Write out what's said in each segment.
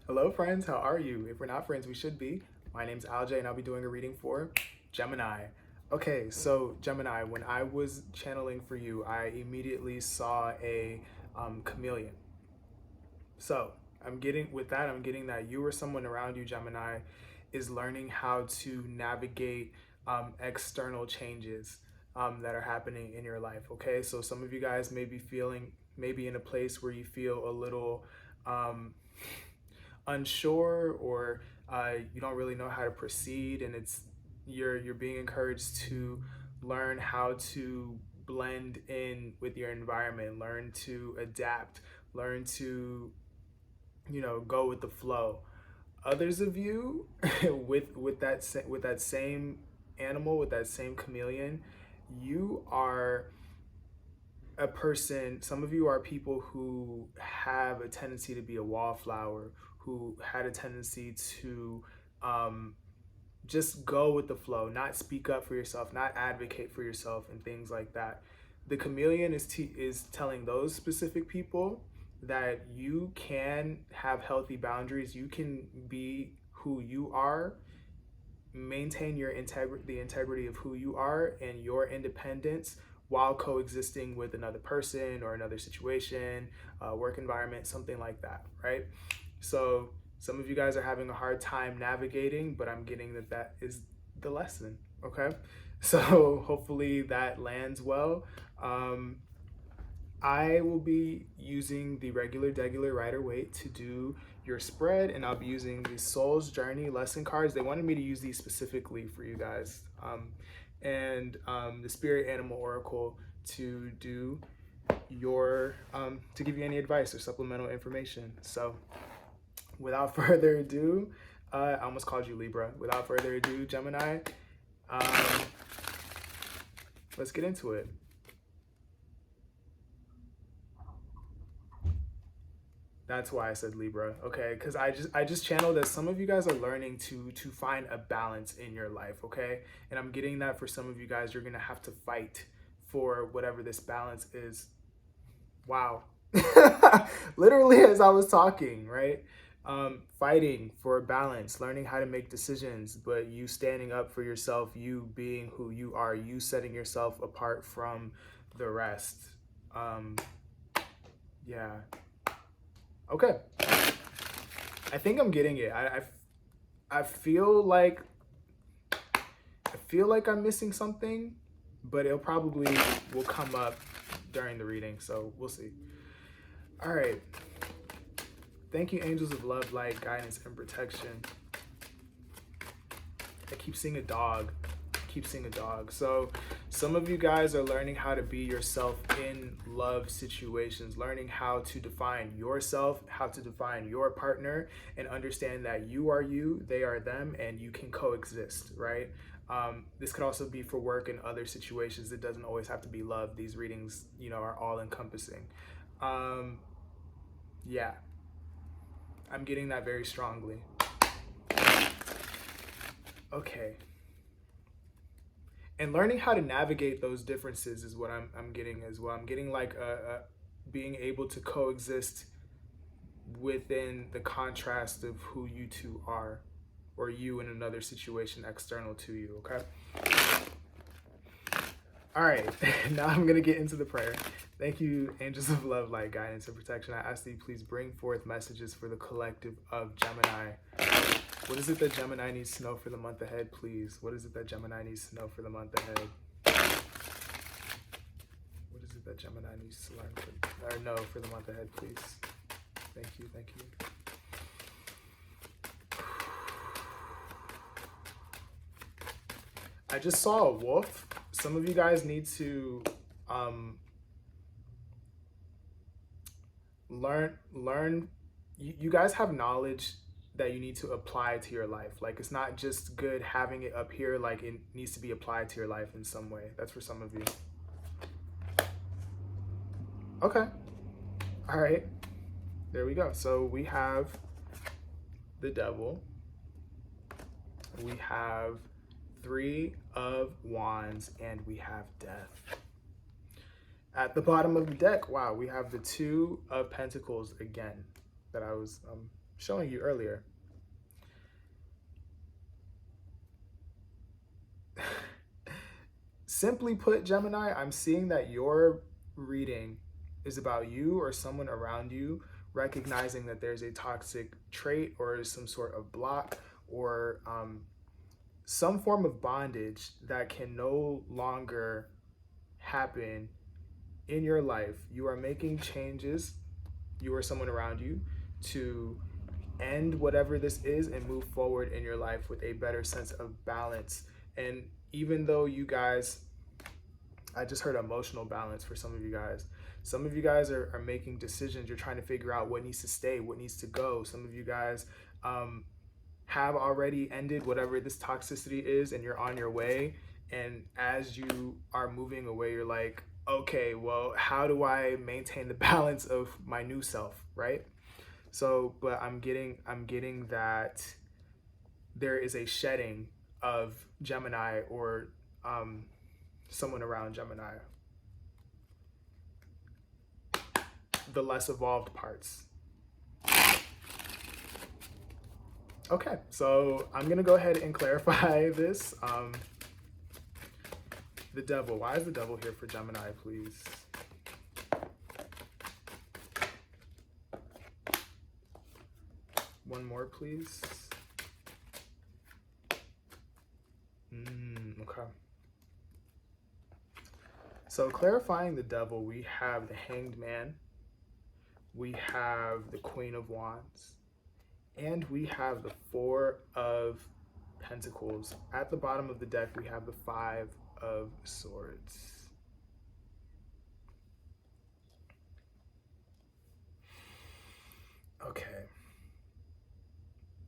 Hello friends, how are you? If we're not friends, we should be. My name's Alj and I'll be doing a reading for Gemini. Okay, so Gemini, when I was channeling for you, I immediately saw a chameleon. So I'm getting that you or someone around you, Gemini, is learning how to navigate external changes that are happening in your life. Okay, so some of you guys may be feeling, maybe in a place where you feel a little unsure, or you don't really know how to proceed, and you're being encouraged to learn how to blend in with your environment, learn to adapt, learn to go with the flow. Others of you with that same animal, with that same chameleon, you are a person, some of you are people who have a tendency to be a wallflower, who had a tendency to um, just go with the flow, not speak up for yourself, not advocate for yourself, and things like that. The chameleon is telling those specific people that you can have healthy boundaries, you can be who you are, maintain the integrity of who you are and your independence while coexisting with another person or another situation, work environment, something like that, right? So some of you guys are having a hard time navigating, but I'm getting that is the lesson. Okay, so hopefully that lands well. I will be using the regular degular Rider-Waite to do your spread, and I'll be using the Soul's Journey lesson cards. They wanted me to use these specifically for you guys, and the Spirit Animal Oracle to do your to give you any advice or supplemental information. So, without further ado, I almost called you Libra. Without further ado, Gemini, um, let's get into it. That's why I said Libra, okay? Because I just channeled that some of you guys are learning to find a balance in your life, okay? And I'm getting that for some of you guys, you're gonna have to fight for whatever this balance is. Wow, literally as I was talking, right? Fighting for balance, learning how to make decisions, but you standing up for yourself, you being who you are, you setting yourself apart from the rest. Um, yeah. Okay. I think I'm getting it. I feel like I'm missing something, but it'll probably will come up during the reading, so we'll see. All right. Thank you, angels of love, light, guidance, and protection. I keep seeing a dog. So some of you guys are learning how to be yourself in love situations, learning how to define yourself, how to define your partner, and understand that you are you, they are them, and you can coexist, right? This could also be for work and other situations. It doesn't always have to be love. These readings, are all encompassing. Yeah, I'm getting that very strongly. Okay. And learning how to navigate those differences is what I'm getting as well. I'm getting like being able to coexist within the contrast of who you two are, or you in another situation external to you. Okay. All right. Now I'm gonna get into the prayer. Thank you, angels of love, light, guidance, and protection. I ask that you please bring forth messages for the collective of Gemini. What is it that Gemini needs to know for the month ahead, please? What is it that Gemini needs to know for the month ahead? What is it that Gemini needs to learn or know for the month ahead, please? Thank you, thank you. I just saw a wolf. Some of you guys need to learn. You guys have knowledge that you need to apply to your life. Like, it's not just good having it up here, like it needs to be applied to your life in some way. That's for some of you. Okay. All right. There we go. So we have the devil. We have 3 of wands, and we have death. At the bottom of the deck, wow, we have the 2 of pentacles again that I was showing you earlier. Simply put, Gemini, I'm seeing that your reading is about you or someone around you recognizing that there's a toxic trait or some sort of block or some form of bondage that can no longer happen in your life. You are making changes, you or someone around you, to end whatever this is and move forward in your life with a better sense of balance. And even though you guys, I just heard emotional balance for some of you guys. Some of you guys are making decisions. You're trying to figure out what needs to stay, what needs to go. Some of you guys have already ended whatever this toxicity is and you're on your way. And as you are moving away, you're like, okay, well, how do I maintain the balance of my new self, right? So, but I'm getting that there is a shedding of Gemini or someone around Gemini, the less evolved parts. Okay, so I'm gonna go ahead and clarify this. The devil. Why is the devil here for Gemini, please? One more, please. Okay. So clarifying the devil, we have the Hanged Man, we have the Queen of Wands, and we have the Four of Pentacles. At the bottom of the deck, we have the Five of Swords. Okay.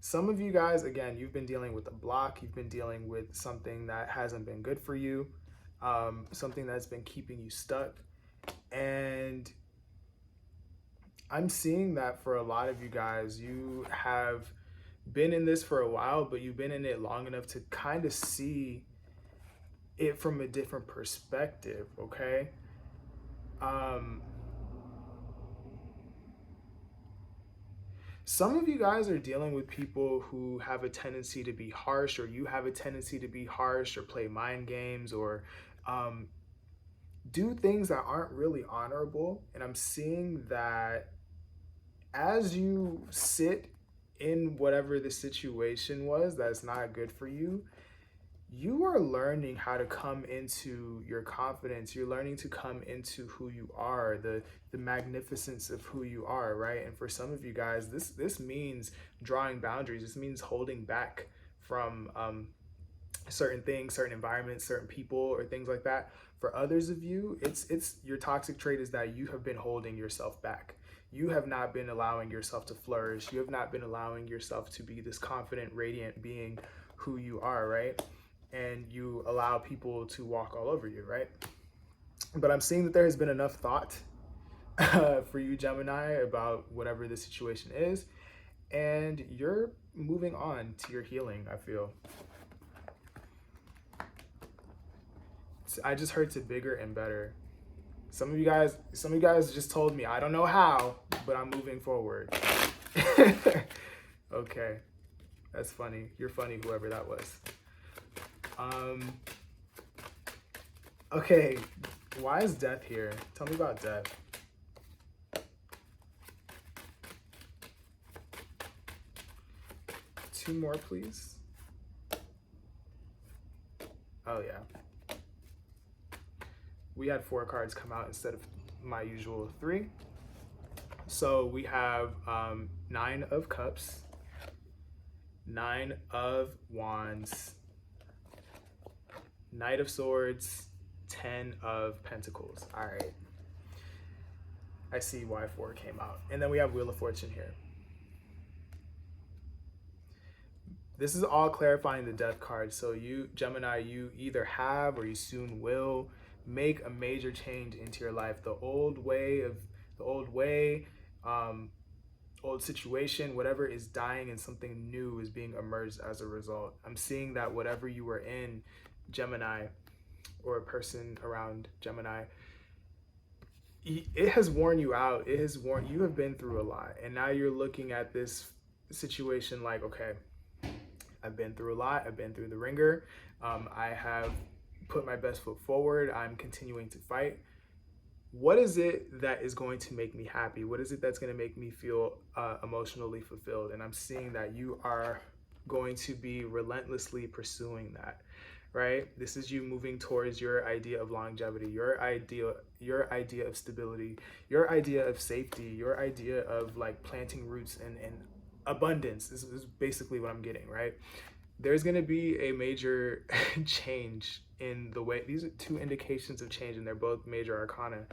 Some of you guys, again, you've been dealing with a block. You've been dealing with something that hasn't been good for you, something that's been keeping you stuck. And I'm seeing that for a lot of you guys, you have been in this for a while, but you've been in it long enough to kind of see it from a different perspective, okay? Some of you guys are dealing with people who have a tendency to be harsh, or you have a tendency to be harsh or play mind games or do things that aren't really honorable. And I'm seeing that as you sit in whatever the situation was that's not good for you, you are learning how to come into your confidence. You're learning to come into who you are, the magnificence of who you are, right? And for some of you guys, this means drawing boundaries. This means holding back from certain things, certain environments, certain people, or things like that. For others of you, it's your toxic trait is that you have been holding yourself back. You have not been allowing yourself to flourish. You have not been allowing yourself to be this confident, radiant being who you are, right? And you allow people to walk all over you, right? But I'm seeing that there has been enough thought for you, Gemini, about whatever the situation is, and you're moving on to your healing, I feel. I just heard to bigger and better. Some of you guys just told me, I don't know how, but I'm moving forward. Okay, that's funny. You're funny, whoever that was. Okay, why is death here? Tell me about death. Two more, please. Oh yeah. We had 4 cards come out instead of my usual 3. So we have 9 of Cups, 9 of Wands, Knight of Swords, 10 of Pentacles. All right. I see why 4 came out. And then we have Wheel of Fortune here. This is all clarifying the death card. So you, Gemini, you either have or you soon will make a major change into your life. The old situation, whatever is dying and something new is being emerged as a result. I'm seeing that whatever you were in, Gemini, or a person around Gemini, it has worn you out. You have been through a lot, and now you're looking at this situation like, okay, I've been through a lot, I've been through the ringer, I have put my best foot forward, I'm continuing to fight. What is it that is going to make me happy? What is it that's going to make me feel emotionally fulfilled? And I'm seeing that you are going to be relentlessly pursuing that, right? This is you moving towards your idea of longevity, your idea of stability, your idea of safety, your idea of like planting roots and abundance. This is basically what I'm getting, right? There's going to be a major change in the way, these are two indications of change and they're both major arcana.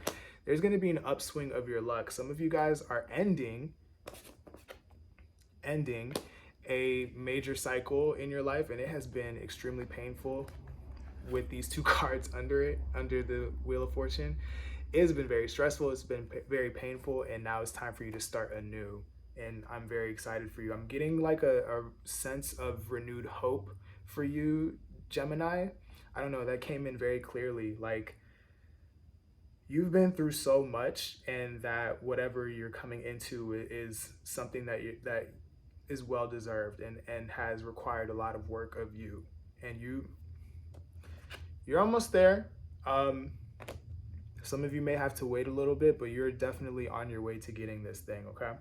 There's going to be an upswing of your luck. Some of you guys are ending a major cycle in your life, and it has been extremely painful with these two cards under the Wheel of Fortune. It has been very stressful, it's been very painful, and now it's time for you to start anew. And I'm very excited for you. I'm getting like a sense of renewed hope for you, Gemini. I don't know, that came in very clearly. Like, you've been through so much, and that whatever you're coming into is something that that is well deserved and has required a lot of work of you. And you're almost there. Some of you may have to wait a little bit, but you're definitely on your way to getting this thing, okay?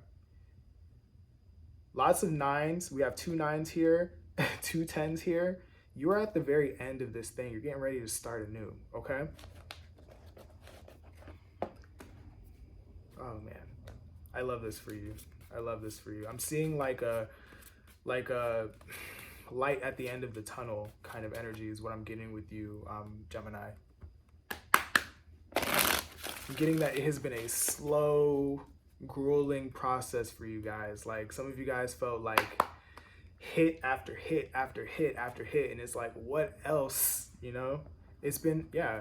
Lots of nines. We have 2 9s here, 2 10s here. You are at the very end of this thing. You're getting ready to start anew, okay? Oh man, I love this for you. I love this for you. I'm seeing like a light at the end of the tunnel kind of energy is what I'm getting with you, Gemini. I'm getting that it has been a slow, grueling process for you guys. Like, some of you guys felt like hit after hit after hit after hit, and it's like, what else, you know? It's been, yeah,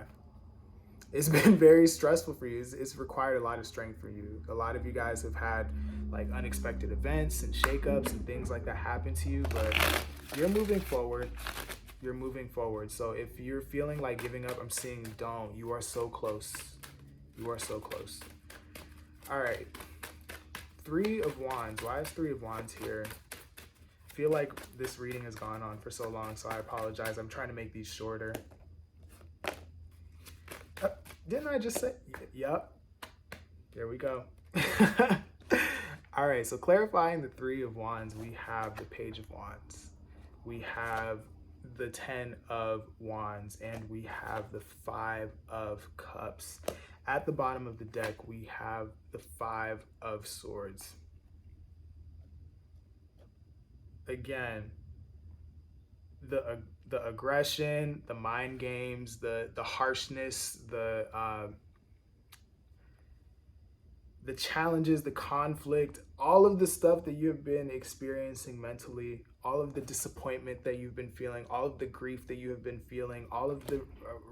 it's been very stressful for you. It's required a lot of strength for you. A lot of you guys have had like unexpected events and shakeups and things like that happen to you, but you're moving forward. You're moving forward. So if you're feeling like giving up, I'm seeing don't. You are so close. You are so close. All right. 3 of Wands. Why is 3 of Wands here? I feel like this reading has gone on for so long, so I apologize. I'm trying to make these shorter. Didn't I just say? Yep. There we go. All right, so clarifying the 3 of Wands, we have the Page of Wands. We have the 10 of Wands, and we have the 5 of Cups. At the bottom of the deck, we have the 5 of Swords. Again, the aggression, the mind games, the harshness, the challenges, the conflict, all of the stuff that you've been experiencing mentally, all of the disappointment that you've been feeling, all of the grief that you have been feeling, all of the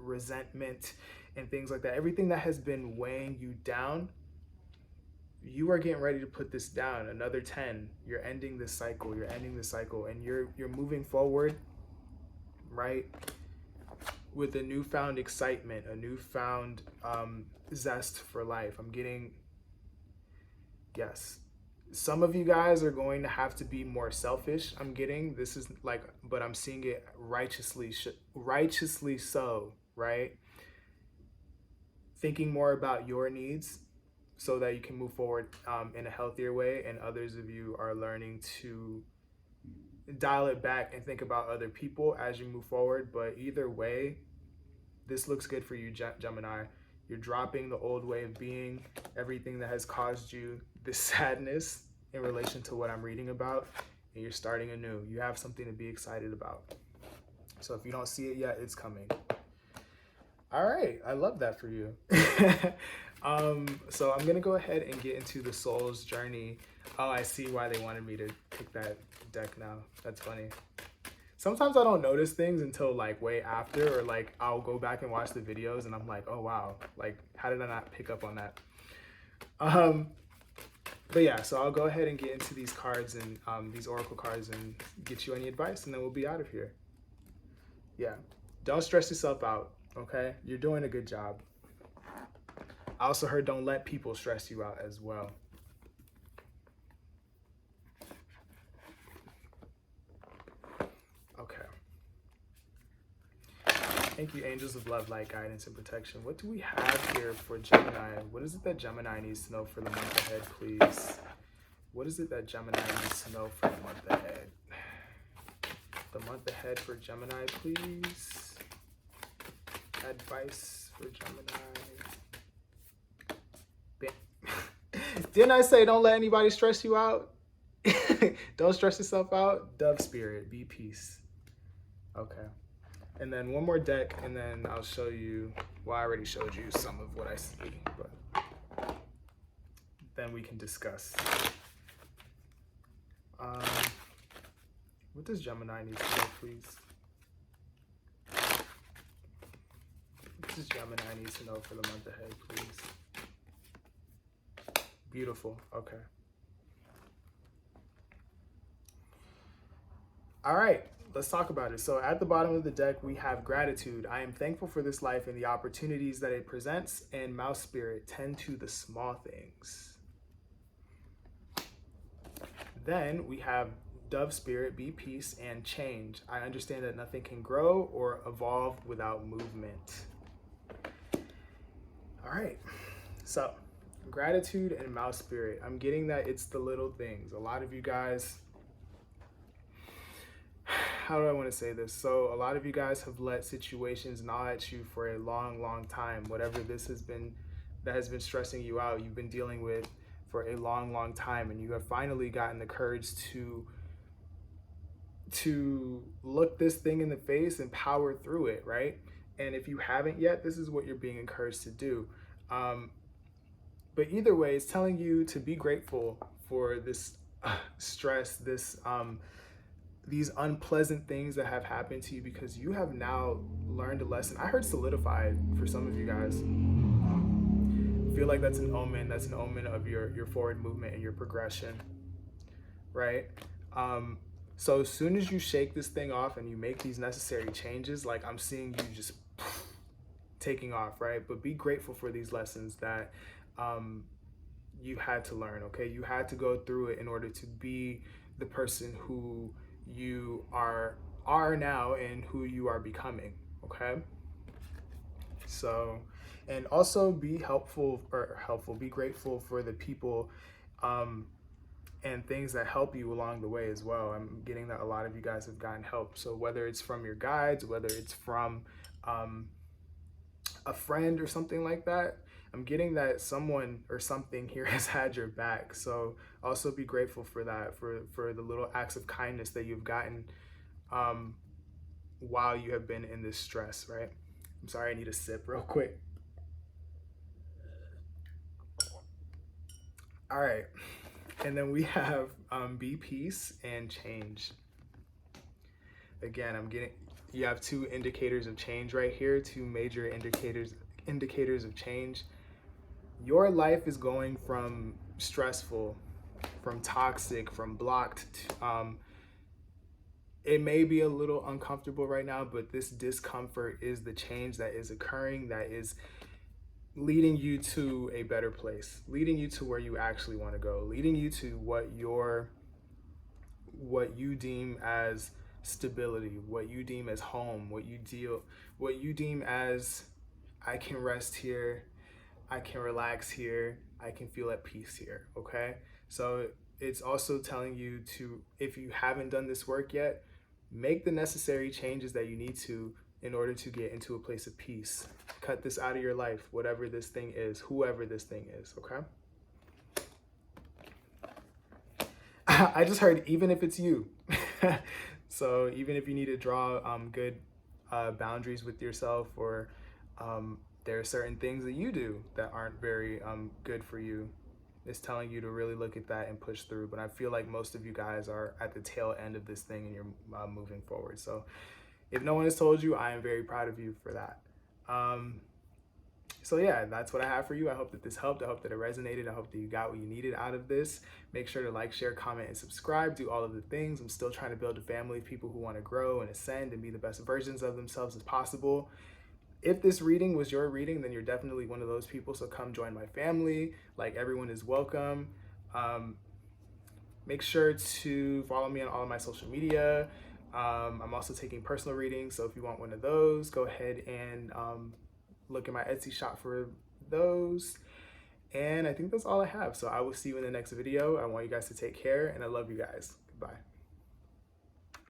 resentment and things like that, everything that has been weighing you down, you are getting ready to put this down. Another 10. You're ending this cycle. You're ending this cycle, and you're moving forward, right? With a newfound excitement, a newfound zest for life. I'm getting, yes. Some of you guys are going to have to be more selfish. I'm getting, this is like, but I'm seeing it righteously so, right? Thinking more about your needs so that you can move forward in a healthier way, and others of you are learning to dial it back and think about other people as you move forward. But either way, this looks good for you, Gemini. You're dropping the old way of being, everything that has caused you this sadness in relation to what I'm reading about, and you're starting anew. You have something to be excited about. So if you don't see it yet, it's coming. All right, I love that for you. So I'm gonna go ahead and get into the soul's journey. Oh, I see why they wanted me to pick that deck now. That's funny. Sometimes I don't notice things until like way after, or like I'll go back and watch the videos and I'm like, oh wow, like how did I not pick up on that? But yeah, so I'll go ahead and get into these cards and these oracle cards and get you any advice, and then we'll be out of here. Yeah, don't stress yourself out, okay? You're doing a good job. I also heard don't let people stress you out as well. Thank you, angels of love, light, guidance, and protection. What do we have here for Gemini? What is it that Gemini needs to know for the month ahead, please? What is it that Gemini needs to know for the month ahead? The month ahead for Gemini, please. Advice for Gemini. Didn't I say don't let anybody stress you out? Don't stress yourself out. Dove spirit, be peace. Okay. And then one more deck, and then I'll show you, well, I already showed you some of what I see, but then we can discuss. What does Gemini need to know, please? What does Gemini need to know for the month ahead, please? Beautiful. Okay. All right, let's talk about it. So at the bottom of the deck, we have gratitude. I am thankful for this life and the opportunities that it presents. And mouse spirit, tend to the small things. Then we have dove spirit, be peace and change. I understand that nothing can grow or evolve without movement. All right, so gratitude and mouse spirit. I'm getting that it's the little things. A lot of you guys, how do I want to say this? So a lot of you guys have let situations gnaw at you for a long time. Whatever this has been, that has been stressing you out, you've been dealing with for a long time, and you have finally gotten the courage to look this thing in the face and power through it, right? And if you haven't yet, this is what you're being encouraged to do. But either way, it's telling you to be grateful for this stress, these unpleasant things that have happened to you, because you have now learned a lesson. I heard solidified for some of you guys. I feel like that's an omen. That's an omen of your forward movement and your progression, right? So as soon as you shake this thing off and you make these necessary changes, like I'm seeing you just taking off, right? But be grateful for these lessons that you had to learn, okay? You had to go through it in order to be the person who you are now and who you are becoming, okay? So, and also be be grateful for the people and things that help you along the way as well. I'm getting that a lot of you guys have gotten help. So whether it's from your guides, whether it's from a friend or something like that, I'm getting that someone or something here has had your back. So also be grateful for that, for the little acts of kindness that you've gotten while you have been in this stress, right? I'm sorry, I need a sip real quick. All right, and then we have be peace and change. Again, you have two indicators of change right here, two major indicators of change. Your life is going from stressful, from toxic, from blocked to, it may be a little uncomfortable right now, but this discomfort is the change that is occurring, that is leading you to a better place, leading you to where you actually want to go, leading you to what you deem as stability, what you deem as home, what you deem as, I can rest here, I can relax here, I can feel at peace here, okay? So it's also telling you to, if you haven't done this work yet, make the necessary changes that you need to in order to get into a place of peace. Cut this out of your life, whatever this thing is, whoever this thing is, okay? I just heard, even if it's you. So even if you need to draw good boundaries with yourself, or there are certain things that you do that aren't very good for you, it's telling you to really look at that and push through. But I feel like most of you guys are at the tail end of this thing and you're moving forward. So if no one has told you, I am very proud of you for that. So yeah, that's what I have for you. I hope that this helped. I hope that it resonated. I hope that you got what you needed out of this. Make sure to like, share, comment, and subscribe. Do all of the things. I'm still trying to build a family of people who want to grow and ascend and be the best versions of themselves as possible. If this reading was your reading, then you're definitely one of those people. So come join my family. Like, everyone is welcome. Make sure to follow me on all of my social media. I'm also taking personal readings, so if you want one of those, go ahead and look at my Etsy shop for those. And I think that's all I have. So I will see you in the next video. I want you guys to take care, and I love you guys. Goodbye.